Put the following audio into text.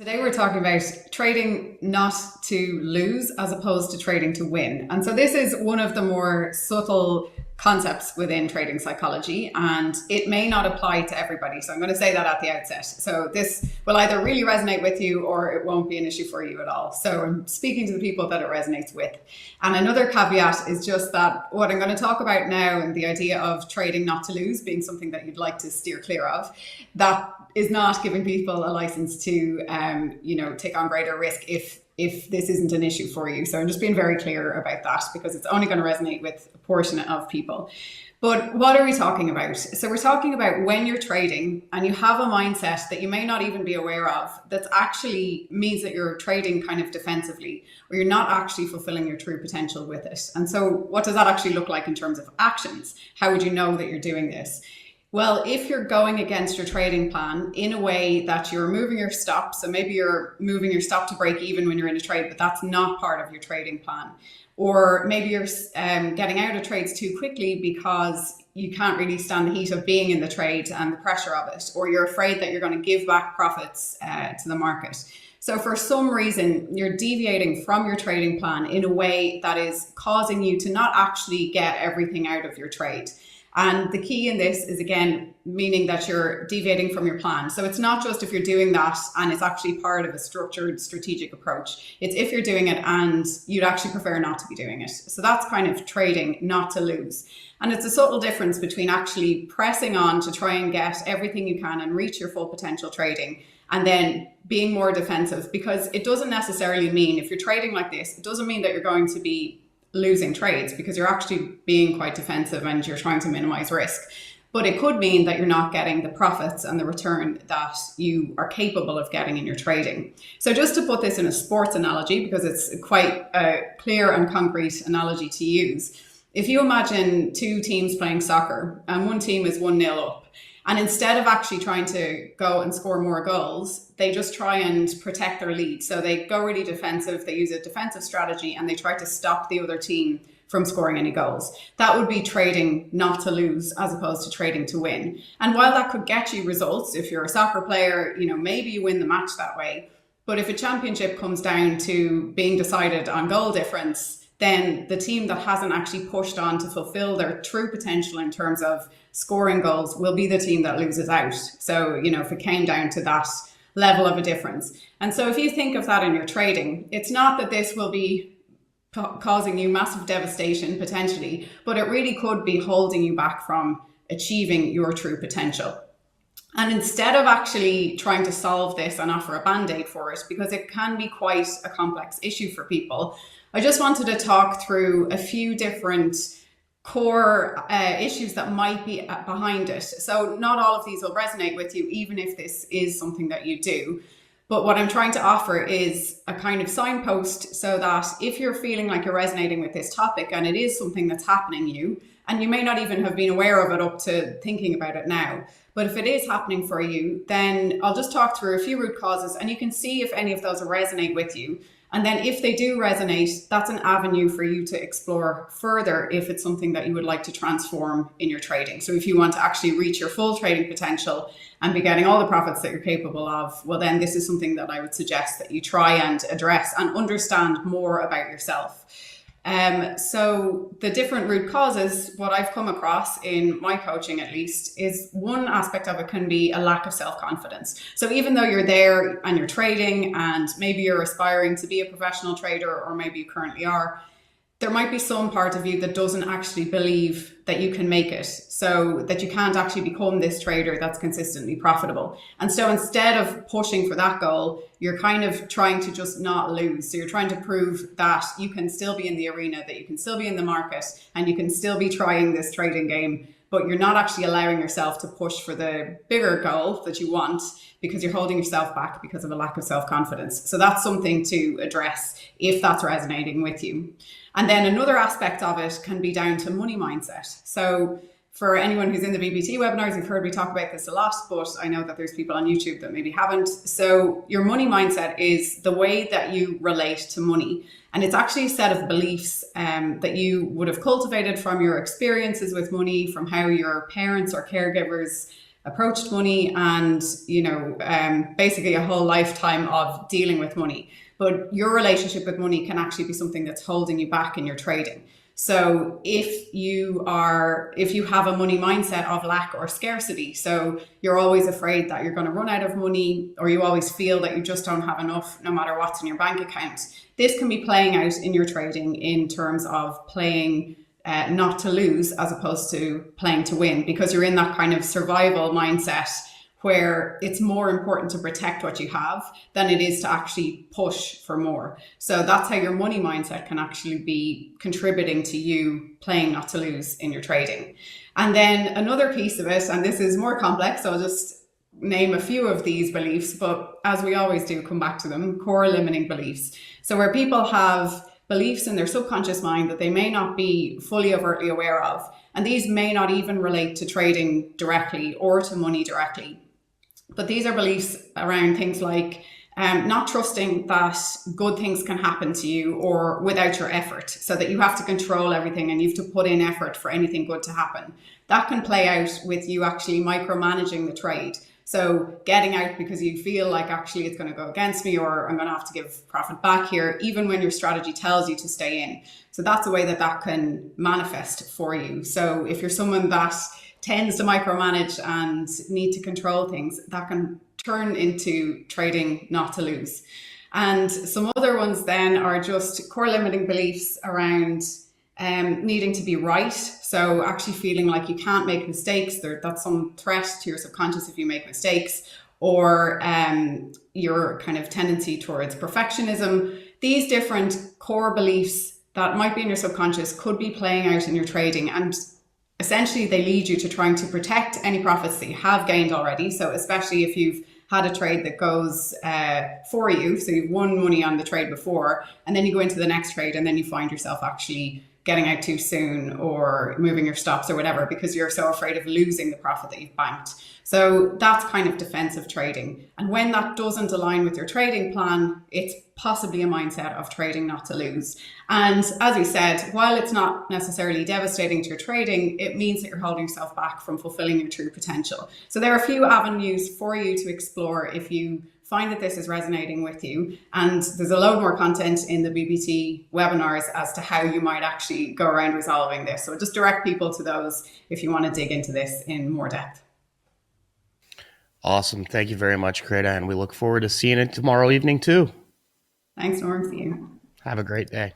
Today we're talking about trading not to lose as opposed to trading to win. And so this is one of the more subtle concepts within trading psychology, and it may not apply to everybody. So I'm going to say that at the outset. So this will either really resonate with you or it won't be an issue for you at all. So I'm speaking to the people that it resonates with. And another caveat is just that what I'm going to talk about now, and the idea of trading not to lose being something that you'd like to steer clear of, that is not giving people a license to take on greater risk if this isn't an issue for you. So I'm just being very clear about that because it's only going to resonate with a portion of people. But what are we talking about? So we're talking about when you're trading and you have a mindset that you may not even be aware of that actually means that you're trading kind of defensively, or you're not actually fulfilling your true potential with it. And so what does that actually look like in terms of actions? How would you know that you're doing this? Well, if you're going against your trading plan in a way that you're moving your stop, so maybe you're moving your stop to break even when you're in a trade, but that's not part of your trading plan. Or maybe you're getting out of trades too quickly because you can't really stand the heat of being in the trade and the pressure of it, or you're afraid that you're going to give back profits to the market. So for some reason, you're deviating from your trading plan in a way that is causing you to not actually get everything out of your trade. And the key in this is, again, meaning that you're deviating from your plan. So it's not just if you're doing that and it's actually part of a structured strategic approach. It's if you're doing it and you'd actually prefer not to be doing it. So that's kind of trading not to lose. And it's a subtle difference between actually pressing on to try and get everything you can and reach your full potential trading, and then being more defensive, because it doesn't necessarily mean, if you're trading like this, it doesn't mean that you're going to be losing trades, because you're actually being quite defensive and you're trying to minimize risk. But it could mean that you're not getting the profits and the return that you are capable of getting in your trading. So just to put this in a sports analogy, because it's quite a clear and concrete analogy to use, if you imagine two teams playing soccer and one team is 1-0 up, and instead of actually trying to go and score more goals, they just try and protect their lead. So they go really defensive, they use a defensive strategy, and they try to stop the other team from scoring any goals. That would be trading not to lose as opposed to trading to win. And while that could get you results, if you're a soccer player, maybe you win the match that way. But if a championship comes down to being decided on goal difference, then the team that hasn't actually pushed on to fulfill their true potential in terms of scoring goals will be the team that loses out. So, if it came down to that level of a difference. And so if you think of that in your trading, it's not that this will be causing you massive devastation potentially, but it really could be holding you back from achieving your true potential. And instead of actually trying to solve this and offer a band-aid for it, because it can be quite a complex issue for people, I just wanted to talk through a few different core issues that might be behind it. So not all of these will resonate with you, even if this is something that you do. But what I'm trying to offer is a kind of signpost so that if you're feeling like you're resonating with this topic and it is something that's happening you, and you may not even have been aware of it up to thinking about it now, but if it is happening for you, then I'll just talk through a few root causes and you can see if any of those resonate with you. And then if they do resonate, that's an avenue for you to explore further if it's something that you would like to transform in your trading. So if you want to actually reach your full trading potential and be getting all the profits that you're capable of, well, then this is something that I would suggest that you try and address and understand more about yourself. So the different root causes, what I've come across in my coaching at least, is one aspect of it can be a lack of self-confidence. So even though you're there and you're trading and maybe you're aspiring to be a professional trader, or maybe you currently are, there might be some part of you that doesn't actually believe that you can make it, so that you can't actually become this trader that's consistently profitable. And so instead of pushing for that goal, you're kind of trying to just not lose. So you're trying to prove that you can still be in the arena, that you can still be in the market, and you can still be trying this trading game, but you're not actually allowing yourself to push for the bigger goal that you want because you're holding yourself back because of a lack of self-confidence. So that's something to address if that's resonating with you. And then another aspect of it can be down to money mindset. So for anyone who's in the BBT webinars, you've heard me talk about this a lot, but I know that there's people on YouTube that maybe haven't. So your money mindset is the way that you relate to money. And it's actually a set of beliefs that you would have cultivated from your experiences with money, from how your parents or caregivers approached money and, basically a whole lifetime of dealing with money. But your relationship with money can actually be something that's holding you back in your trading. So if you have a money mindset of lack or scarcity, so you're always afraid that you're going to run out of money, or you always feel that you just don't have enough no matter what's in your bank account, this can be playing out in your trading in terms of playing not to lose as opposed to playing to win, because you're in that kind of survival mindset where it's more important to protect what you have than it is to actually push for more. So that's how your money mindset can actually be contributing to you playing not to lose in your trading. And then another piece of it, and this is more complex, so I'll just name a few of these beliefs, but as we always do, come back to them: core limiting beliefs. So where people have beliefs in their subconscious mind that they may not be fully overtly aware of, and these may not even relate to trading directly or to money directly. But these are beliefs around things like not trusting that good things can happen to you or without your effort, so that you have to control everything and you have to put in effort for anything good to happen. That can play out with you actually micromanaging the trade. So getting out because you feel like actually it's going to go against me, or I'm going to have to give profit back here, even when your strategy tells you to stay in. So that's a way that can manifest for you. So if you're someone that tends to micromanage and need to control things, that can turn into trading not to lose. And some other ones then are just core limiting beliefs around needing to be right. So actually feeling like you can't make mistakes, that's some threat to your subconscious if you make mistakes, or your kind of tendency towards perfectionism. These different core beliefs that might be in your subconscious could be playing out in your trading, and essentially they lead you to trying to protect any profits that you have gained already. So especially if you've had a trade that goes for you, so you've won money on the trade before, and then you go into the next trade and then you find yourself actually getting out too soon or moving your stops or whatever because you're so afraid of losing the profit that you've banked. So that's kind of defensive trading. And when that doesn't align with your trading plan, it's possibly a mindset of trading not to lose. And as we said, while it's not necessarily devastating to your trading, it means that you're holding yourself back from fulfilling your true potential. So there are a few avenues for you to explore if you find that this is resonating with you. And there's a load more content in the BBT webinars as to how you might actually go around resolving this. So just direct people to those if you want to dig into this in more depth. Awesome. Thank you very much, Créde. And we look forward to seeing it tomorrow evening too. Thanks, Norm. See you. Have a great day.